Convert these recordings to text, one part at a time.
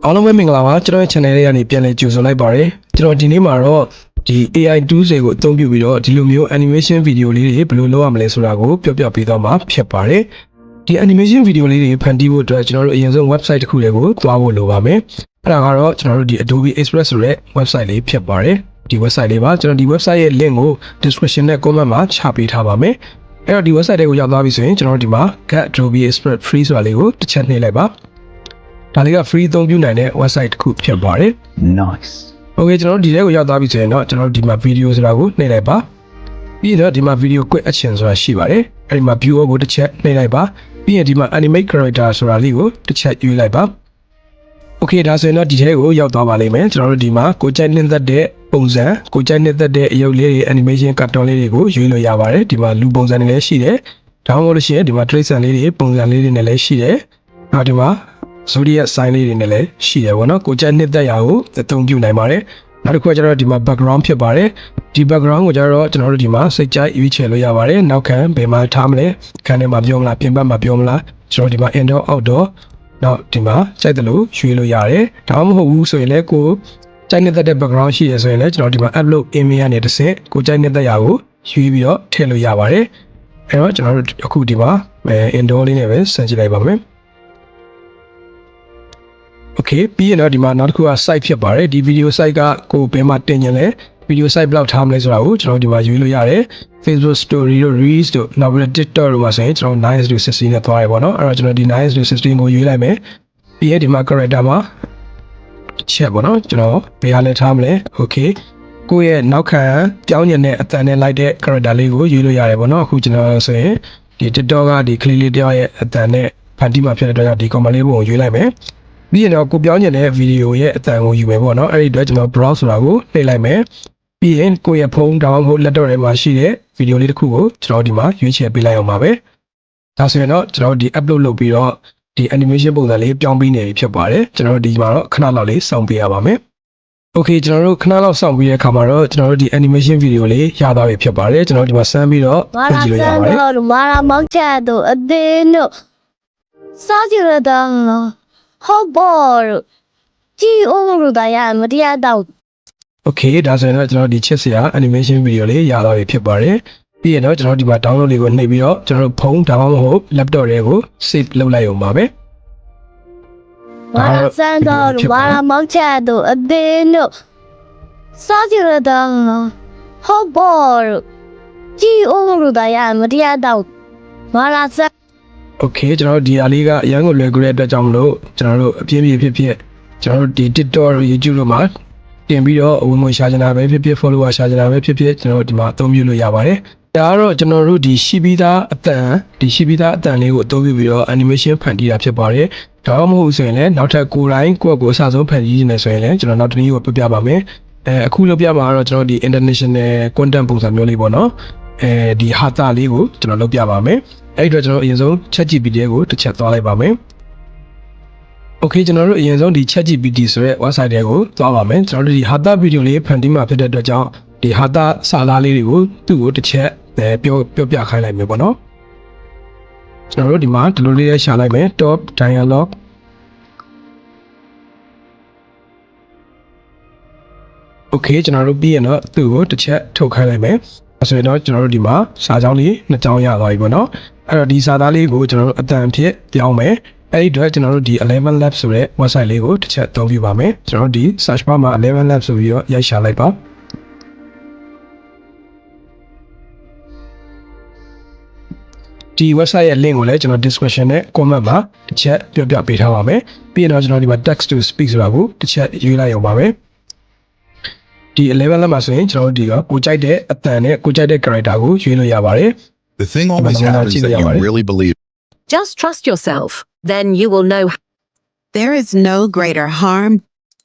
အားလုံးပဲမင်္ဂလာပါကျွန်တော်ရဲ့ channel လေးကနေပြန်လည်ကြိုဆိုလိုက်ပါတယ်ကျွန်တော်ဒီနေ့မှာတော့ဒီ AI tools တွေကိုအသုံးပြုပြီးတော့ဒီလိုမျိုး animation video လေးတွေဘယ်လိုလုပ်ရမလဲဆိုတာကိုပြောပြပေးသွားမှာဖြစ်ပါတယ်ဒီ animation video လေးတွေဖန်တီးဖို့အတွက်ကျွန်တော်တို့အရင်ဆုံး website တစ်ခုလေးကိုသွားဖို့လိုပါမယ်အဲ့ဒါကတော့ကျွန်တော်တို့ဒီ Adobe Express ဆိုတဲ့ website လေးဖြစ်ပါတယ်ဒီ website လေးပါကျွန်တော်ဒီ website ရဲ့ link ကို description နဲ့ comment မှာချပေးထားပါမယ်အဲ့တော့ဒီ website တွေကိုရောက်သွားပြီဆိုရင်ကျွန်တော်တို့ဒီမှာ get Adobe Express free ဆိုတာလေးကိုတစ်ချက်နှိပ်လိုက်ပါဒါလေးက free အသုံးပြုနိုင်တဲ့ website တစ်ခုဖြစ်ပါတယ် Nice. Okay ကျွန်တော်တို့ဒီထဲကိုရောက်သွားပြီဆိုရင်တော့ကျွန်တော်တို့ဒီမှာ video ဆိုတာကိုနှိပ်လိုက်ပါပြီးတော့ဒီမှာ video quick action ဆိုတာရှိပါတယ်အဲ့ဒီမှာ viewer ကိုတစ်ချက်နှိပ်လိုက်ပါပြီးရင်ဒီမှာ animate character ဆိုတာလေးကိုတစ်ချက်ယူလိုက်ပါ Okay ဒါဆိုရင်တော့ဒီထဲကိုရောက်သွားပါလိမ့်မယ်ကျွန်တော်တို့ဒီမှာကိုကြိုက်နှင်းသက်တဲ့ပုံစံကိုကြိုက်နှင်းသက်တဲ့အရုပ်လေးတွေ animation cartoon လေးတွေကိုရွေးလို့ရပါတယ်ဒီမှာလူပုံစံတွေလည်းရှိတယ်ဒါမှမဟုတ်လို့ရှိရင်ဒီမှာ trace လေးတွေပုံစံလေးတွေနဲ့လည်းရှိတယ်နောက်ဒီမှာZodiac sign လေးတွေနဲ့လည်းရှိတယ်ဗောနော်ကိုကြက်နှစ်သက်ရာကိုအသုံးပြုနိုင်ပါတယ်နောက်တစ်ခုကကျတော့ဒီမှာ background ဖြစ်ပါတယ်ဒီ background ကိုကျတော့ကျွန်တော်တို့ဒီမှာစိတ်ကြိုက်ရွေးချယ်လို့ရပါတယ်နောက်ခံဘယ်မှာထားမလဲခန်းထဲမှာပြောမလားပြင်ပမှာပြောမလားကျွန်တော်ဒီမှာ indoor outdoor နောက်ဒီမှာကြိုက်တယ်လို့ရွေးလို့ရတယ်ဒါမှမဟုတ်ဘူးဆိုရင်လည်းကိုကြိုက်နှစ်သက်တဲ့ background ရှိရဆိုရင်လည်းကျွန်တော်ဒီမှာ upload image ကနေတစ်ဆင့်ကိုကြိုက်နှစ်သက်ရာကိုရွေးပြီးတော့ထည့်လို့ရပါတယ်အဲတော့ကျွန်တော်တို့အခုဒီမှာ indoor လေးနဲ့ပဲစမ်းကြည့်လိုက်ပါမယ်Okay ပြီးရင်တော့ဒီမှာနောက်တစ်ခုက site ဖြစ်ပါတယ်ဒီ video site ကကိုဘယ်မှာတင်ရင်လဲ video site ဘယ်လောက်ထားမလဲဆိုတာကိုကျွန်တော်ဒီမှာရွေးလို့ရတယ် Facebook story တို့ reels တို့နောက်ပြီး TikTok တို့မှာဆိုရင်ကျွန်တော်9 to 16နဲ့သွားရပါတော့အဲ့တော့ကျွန်တော်ဒီ9 to 16ကိုရွေးလိုက်မယ်ပြီးရင်ဒီမှာ character မှာချက်ပေါ့နော်ကျွန်တော်ဘယ်ဟာလဲထားမလဲ Okay ကိုယ့်ရဲ့နောက်ခံပြောင်းညင်တဲ့အတန်နဲ့လိုက်တဲ့ character လေးကိုရွေးလို့ရတယ်ပေါ့နော်အခုကျွန်တော်ဆိုရင်ဒီ TikTok ကဒီ clip လေးတယောက်ရဲ့အတန်နဲ့ဖန်တီးမှာဖြစ်တဲ့အတွက်ကြောင့်ဒီ comment လေးပုံကိုရွေးလိုက်မယ်ပြီးရင်တော့ကိုပြောင်းကျင်တဲ့ဗီဒီယိုရဲ့အတန်ကိုယူမယ်ပေါ့နော်အဲ့ဒီအတွက်ကျွန်တော် browse ဆိုတာကိုနှိပ်လိုက်မယ်ပြီးရင်ကိုယ့်ရဲ့ဖုန်းဒါမှမဟုတ် laptop ထဲမှာရှိတဲ့ဗီဒီယိုလေးတစ်ခုကိုကျွန်တော်ဒီမှာရွေးချယ်ပေးလိုက်အောင်ပါပဲဒါဆိုရင်တော့ကျွန်တော်ဒီ upload လုပ်ပြီးတော့ဒီ animation ပုံစံလေးပြောင်းပြီးနေပြီဖြစ်ပါတယ်ကျွန်တော်ဒီမှာတော့ခဏလောက်လေးစောင့်ပေးရပါမယ် Okay ကျွန်တော်တို့ခဏလောက်စောင့်ပြီးတဲ့အခါမှာတော့ကျွန်တော်တို့ဒီ animation ဗီဒီယိုလေးရသွားပြီဖြစ်ပါတယ်ကျွန်တော်ဒီမှာစမ်းပြီးတော့ကြည့်လို့ရပါတယ်မာရာမောက်ချတ်တို့အသေးတို့စားကြရတဲ့ဟုတ်ဘောကြည်အောင်လို့တရားမတရားတော့ Okay ဒါဆိုရင်တော့ကျွန်တော်ဒီချစ်စရာ animation video လေးရသွားပြီဖြစ်ပါတယ်ပြီးရင်တော့ကျွန်တော်ဒီမှာ download လေးကိုနှိပ်ပြီးတော့ကျွန်တော်တို့ဖုန်းဒါမှမဟုတ် laptop တွေကို save လုပ်လိုက်အောင်ပါပဲမာရာစံတော်မာရာမောက်ချတ်တို့အသေးတို့စားကြရတဲ့ဟုတ်ဘောကြည်အောင်လို့တရားမတရားတော့မာရာစ Okay ကျွန်တော်တို့ဒီအားလေးကအရန်ကိုလွယ်ကူတဲ့အတွက်ကြောင့်မလို့ကျွန်တော်တို့အပြင်းပြဖြစ်ဖြစ်ကျွန်တော်တို့ဒီ TikTok တို့ YouTube တို့မှာတင်ပြီးတော့ဝင်ဝင်ရှာချင်တာပဲဖြစ်ဖြစ် follower ရှာချင်တာပဲဖြစ်ဖြစ်ကျွန်တော်တို့ဒီမှာအသုံးပြုလို့ရပါတယ်ဒါကတော့ကျွန်တော်တို့ဒီရှိပြီးသားအတန်လေးကိုအသုံးပြုပြီးတော့ animation ဖန်တီးတာဖြစ်ပါတယ်ဒါမှမဟုတ်ဆိုရင်လည်းနောက်ထပ်ကိုယ်တိုင်ကိုယ့်အစားဆုံးဖန်တီးနေတယ်ဆိုရင်လည်းကျွန်တော်နောက်တစ်နည်းကိုပြပြပါမယ်အခုလုပ်ပြမှာတော့ကျွန်တော်ဒီ international content ပုံစံမျိုးလေးပေါ့နော်ဒီဟာတာလေးကိုကျွန်တော်လုပ်ပြပါမယ်အဲ့ဒီတော့ကျွန်တော်အရင်ဆုံး ChatGPT ကိုတစ်ချက်သွားလိုက်ပါမယ် Okay ကျွန်တော်တို့အရင်ဆုံးဒီ ChatGPT ဆိုတဲ့ website တွေကိုသွားပါမယ်ကျွန်တော်တို့ဒီဟာတာ video လေးဖန်တီးမှာဖြစ်တဲ့အတွက်ကြောင့်ဒီဟာတာစာသားလေးတွေကိုသူ့ကိုတစ်ချက်ပြောပြခိုင်းလိုက်မယ်ပေါ့နော်ကျွန်တော်တို့ဒီမှာဒီလိုလေးရှာလိုက်မယ် top dialogue Okay ကျွန်တော်တို့ပြီးရင်တော့သူ့ကိုတစ်ချက်ထုတ်ခိုင်းလိုက်မယ်အဲဆိုရင်တော့ကျွန်တော်တို့ဒီမှာစာကြောင်းလေးနှစ်ကြောင်းရသွားပြီပေါ့နော်အဲ့တော့ဒီစာသားလေးကိုကျွန်တော်တို့အတန်ဖြစ်ပြောင်းမယ်အဲ့ဒီတော့ကျွန်တော်တို့ဒီ Eleven Lab ဆိုတဲ့ website လေးကိုတစ်ချက်အသုံးပြုပါမယ်ကျွန်တော်တို့ဒီ search bar မှာ Eleven Lab ဆိုပြီးတော့ရိုက်ရှာလိုက်ပါဒီ website ရဲ့ link ကိုလည်းကျွန်တော် description နဲ့ comment မှာတစ်ချက်ပြပေးထားပါမယ်ပြီးရင်တော့ကျွန်တော်ဒီမှာ text to speak ဆိုတာကိုတစ်ချက်ရွေးလိုက်အောင်ပါပဲဒီ level မှာဆိုရင်ကျွန်တော်တို့ဒီကကိုကြိုက်တဲ့အတန်နဲ့ကိုကြိုက်တဲ့ character ကိုရွေးလို့ရပါတယ် The thing always happens that you really believe. Just trust yourself, then you will know. There is no greater harm.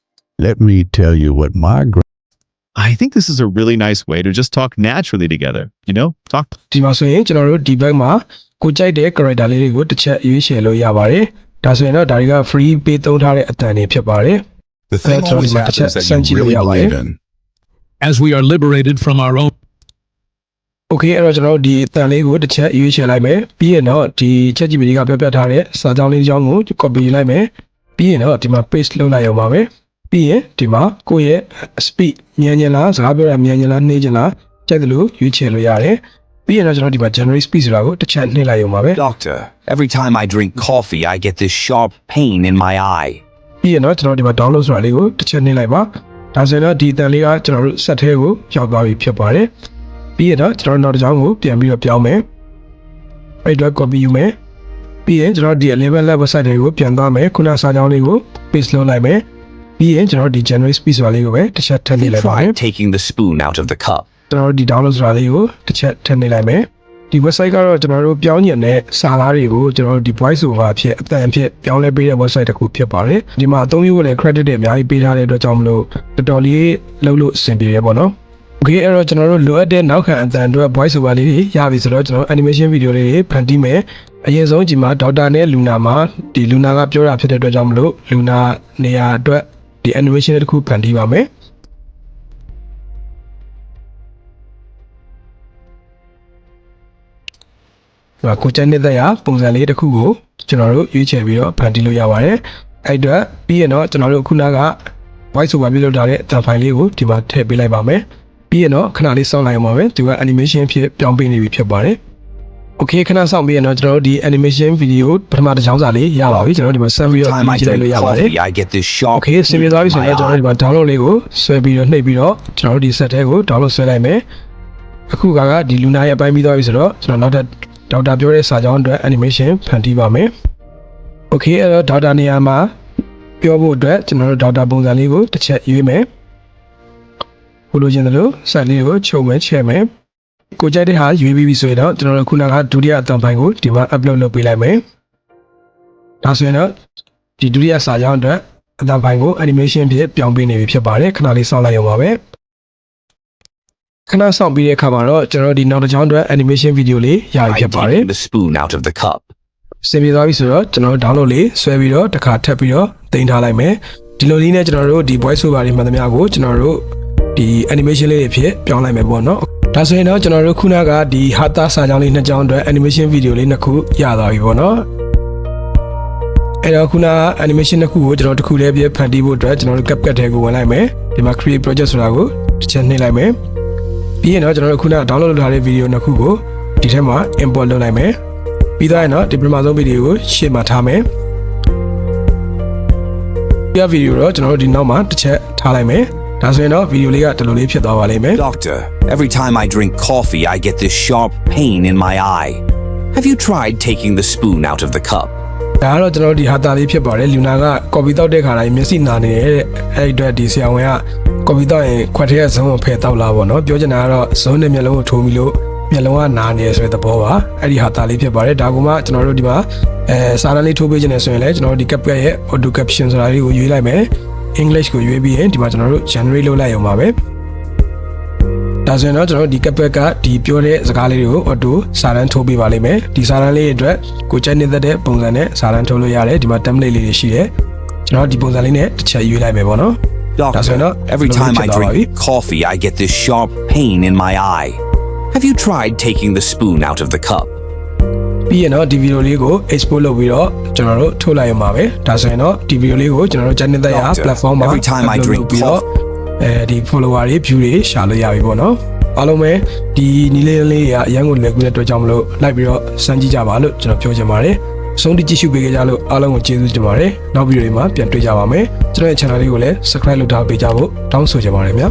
Let me tell you what my I think this is a really nice way to just talk naturally together. You know, talk. ဒီမှာဆိုရင်ကျွန်တော်တို့ဒီ bag မှာကိုကြိုက်တဲ့ character လေးတွေကိုတစ်ချက်ရွေးချယ်လို့ရပါတယ်ဒါဆိုရင်တော့ဒါတွေက free ပေးသုံးထားတဲ့အတန်တွေဖြစ်ပါတယ် The thing always happens that you really believe in. As we are liberated from our own Okay အဲ့တော့ကျွန်တော်တို့ဒီအတန်လေးကိုတစ်ချက်ရွေးချယ်လိုက်မယ်ပြီးရင်တော့ဒီ ChatGPT ကပြထားတဲ့စာကြောင်းလေးတစ်ကြောင်းကို copy လိုက်မယ် ပြီးရင်တော့ဒီမှာ paste လုပ်လိုက်အောင်ပါပဲပြီးရင်ဒီမှာကိုယ့်ရဲ့ speed မြန်မြန်လားစကားပြောတာမြန်မြန်လားနှေးချင်လားကြိုက်တယ်လို့ရွေးချယ်လို့ရတယ်ပြီးရင်တော့ကျွန်တော်ဒီမှာ generate speed ဆိုတာကိုတစ်ချက်နှိပ်လိုက်အောင်ပါပဲ Doctor, every time I drink coffee, I get this sharp pain in my eye. ပြီးရင်တော့ကျွန်တော်ဒီမှာ download ဆိုတာလေးကိုတစ်ချက်နှိပ်လိုက်ပါဒါဆိုရင်တော့ဒီအတန်လေးကကျွန်တော်တို့ set ထဲကိုရောက်သွားပြီဖြစ်ပါတယ်ပြီးရင်တော့ကျွန်တော်နောက်တစ်ကြောင်းကိုပြန်ပြီးတော့ပြောင်းမယ်အဲ့တော့ copy ယူမယ်ပြီးရင်ကျွန်တော်ဒီ11 level website တွေကိုပြန်သွားမယ်ခုနစာကြောင်းလေးကို paste လုပ်လိုက်မယ်ပြီးရင်ကျွန်တော်ဒီ generate speed ဆိုတာလေးကိုပဲတစ်ချက်ထပ်နှိပ်လိုက်ပါမယ် Try taking the spoon out of the cup. ကျွန်တော်တို့ဒီ download ဆိုတာလေးကိုတစ်ချက်ထည့်နေလိုက်မယ်ဒီ website ကတော့ကျွန်တော်တို့ပြောင်းညင်တဲ့စာသားတွေကိုကျွန်တော်တို့ဒီ voice over အဖြစ်အတန်အဖြစ်ပြောင်းလဲပေးတဲ့ website တစ်ခုဖြစ်ပါတယ်ဒီမှာအသုံးပြုဖို့လည်း credit တွေအများကြီးပေးထားတဲ့အတွက်ကြောင့်မလို့တော်တော်လေးလုပ်လို့အဆင်ပြေရပေါ့နော် Okay အဲ့တော့ကျွန်တော်တို့လိုအပ်တဲ့နောက်ခံအတန်အတွက် voice over လေးတွေရပြီဆိုတော့ကျွန်တော် animation video လေးတွေဖန်တီးမယ်အရင်ဆုံးဒီမှာ Doctor နဲ့ Luna မှာဒီ Luna ကပြောတာဖြစ်တဲ့အတွက်ကြောင့်မလို့ Luna နေရာအတွက်ဒီ animation တစ်ခုဖန်တီးပါမယ်ကိုကျန်နေတဲ့ပုံစံလေးတစ်ခုကိုကျွန်တော်တို့ရွေးချယ်ပြီးတော့ဖန်တီးလို့ရပါတယ်အဲ့အတွက်ပြီးရင်တော့ကျွန်တော်တို့ခုနက voice over ပြုလုပ်ထားတဲ့အတန်ဖိုင်လေးကိုဒီမှာထည့်ပေးလိုက်ပါမယ်ပြီးရင်တော့ခဏလေးစောင့်လိုက်အောင်ပါပဲဒီက animation ဖြစ်ပြောင်းပေးနေပြီဖြစ်ပါတယ် Okay ခဏစောင့်ပြီးရင်တော့ကျွန်တော်တို့ဒီ animation video ပထမတစ်ချောင်းစာလေးရပါပြီကျွန်တော်ဒီမှာ save ပြီးတော့ကြည့်လိုက်လို့ရပါတယ် I get this sharp. Okay စင်ပြေသွားပြီဆိုရင်ကျွန်တော်ဒီမှာ download လေးကိုဆွဲပြီးတော့နှိပ်ပြီးတော့ကျွန်တော်တို့ဒီ set ထဲကို download ဆွဲလိုက်မယ်အခုကဒီ Luna ရဲ့အပိုင်းပြီးသွားပြီဆိုတော့ကျွန်တော်နောက်ထပ်ဒေါက်တာပြောတဲ့စာကြောင်းအတွက် animation ဖန်တီးပါမယ် Okay အဲ့တော့ဒေါက်တာနေရာမှာပြောဖို့အတွက်ကျွန်တော်တို့ဒေါက်တာပုံစံလေးကိုတစ်ချက်ရွေးမယ်ဟိုလိုချင်တယ်လို့ site လေးကိုချုပ်မယ်ချဲ့မယ်ကိုကြိုက်တဲ့ဟာရွေးပြီးပြီဆိုရင်တော့ကျွန်တော်တို့ခုနကဒုတိယအတန်ပိုင်းကိုဒီမှာ upload လုပ်ပေးလိုက်မယ်ဒါဆိုရင်တော့ဒီဒုတိယစာကြောင်းအတွက်အတန်ပိုင်းကို animation ဖြစ်ပြောင်းပေးနေပြီဖြစ်ပါတယ်ခဏလေးစောင့်လိုက်ရအောင်ပါပဲခဏစောင့်ပြီးတဲ့အခါမှာတော့ကျွန်တော်ဒီနောက်တစ်ကြောင်းအတွက် animation video လေးရပြီဖြစ်ပါတယ် Taking the spoon out of the cup. စင်ပြေသွားပြီဆိုတော့ကျွန်တော် download လေးဆွဲပြီးတော့တစ်ခါထပ်ပြီးတော့တင်ထားလိုက်မယ်ဒီလိုလေးနဲ့ကျွန်တော်တို့ဒီ voice over တွေမှန်သမျှကိုကျွန်တော်တို့ဒီ animation လေးတွေဖြစ်ပြောင်းလိုက်မယ်ပေါ့နော်ဒါဆိုရင်တော့ကျွန်တော်တို့ခုနကဒီ Hatha စာကြောင်းလေးနှစ်ကြောင်းအတွက် animation video လေးနှစ်ခုရသွားပြီပေါ့နော်အဲ့တော့ခုန animation နှစ်ခုကိုကျွန်တော်တစ်ခုလေးပြဖန်တီးဖို့အတွက်ကျွန်တော်တို့ CapCut ထဲကိုဝင်လိုက်မယ်ဒီမှာ create project ဆိုတာကိုတစ်ချက်နှိပ်လိုက်မယ်ပြီးရင်တော့ကျွန်တော်တို့ခုန download လုပ်ထားတဲ့ video နှစ်ခုကိုဒီထဲမှာ import လုပ်လိုက်မယ်ပြီးတော့ရင်တော့ဒီပထမဆုံး video ကိုရှေ့မှာထားမယ်ဒီ video တော့ကျွန်တော်တို့ဒီနောက်မှာတစ်ချက်ထားလိုက်မယ်ဒါဆိုရင်တော့ video လေးကဒီလိုလေးဖြစ်သွားပါလိမ့်မယ် Doctor, every time I drink coffee, I get this sharp pain in my eye. Have you tried taking the spoon out of the cup? ဒါကတော့ကျွန်တော်ဒီဟာတာလေးဖြစ်ပါတယ် Luna က copy တောက်တဲ့ခါတိုင်းမျက်စိနာနေတယ်တဲ့အဲ့ဒီအတွက်ဒီဆရာဝန်က copy တောက်ရင်ခွက်ထဲကဇုံကိုဖယ်တောက်လာပေါ့နော်ပြောချင်တာကတော့ဇုံနဲ့မျက်လုံးကိုထိုးပြီးလို့မျက်လုံးကနာနေရဆိုတဲ့သဘောပါအဲ့ဒီဟာတာလေးဖြစ်ပါတယ်ဒါကမှကျွန်တော်တို့ဒီမှာစာတန်းလေးထိုးပေးခြင်းနဲ့ဆိုရင်လည်းကျွန်တော်တို့ဒီ CapCut ရဲ့ auto caption ဆိုတာလေးကိုရွေးလိုက်မယ် English ကိုရွေးပြီးရင်ဒီမှာကျွန်တော်တို့ generate လုပ်လိုက်အောင်ပါပဲဒါဆိုရင်တော့ကျွန်တော်တို့ဒီ CapCut ကဒီပြောတဲ့စကားလေးတွေကို auto စာတန်းထိုးပေးပါလိမ့်မယ်ဒီစာတန်းလေးအတွက်ကိုကြိုက်နေတဲ့ပုံစံနဲ့စာတန်းထိုးလို့ရတယ်ဒီမှာ template လေးတွေရှိတယ်ကျွန်တော်ဒီပုံစံလေးနဲ့တစ်ချက်ရွေးလိုက်မယ်ပေါ့နော် Doctor, every time I drink coffee, I get this sharp pain in my eye. Have you tried taking the spoon out of the cup? ပြီးရင်တော့ဒီ video လေးကို export လုပ်ပြီးတော့ကျွန်တော်တို့ထုတ်လိုက်ရမှာပဲဒါဆိုရင်တော့ဒီ video လေးကိုကျွန်တော်တို့ channel တဲ့ platform မှာ every time I drink ပြီးတော့ဒီ follower တွေ view တွေရှာလို့ရပြီပေါ့နော်အားလုံးပဲဒီနီးလေးကအရန်ကိုလွယ်ကူတဲ့အတွက်ကြောင့်မလို့လိုက်ပြီးတော့စမ်းကြည့်ကြပါလို့ကျွန်တော်ပြောချင်ပါတယ်အဆုံးထိကြည့်ရှုပေးကြလို့အားလုံးကိုကျေးဇူးတင်ပါတယ်နောက် video တွေမှာပြန်တွေ့ကြပါမယ်ကျွန်တော်ရဲ့ channel လေးကိုလည်း subscribe လုပ်ထားပေးကြဖို့တောင်းဆိုချင်ပါတယ်ဗျာ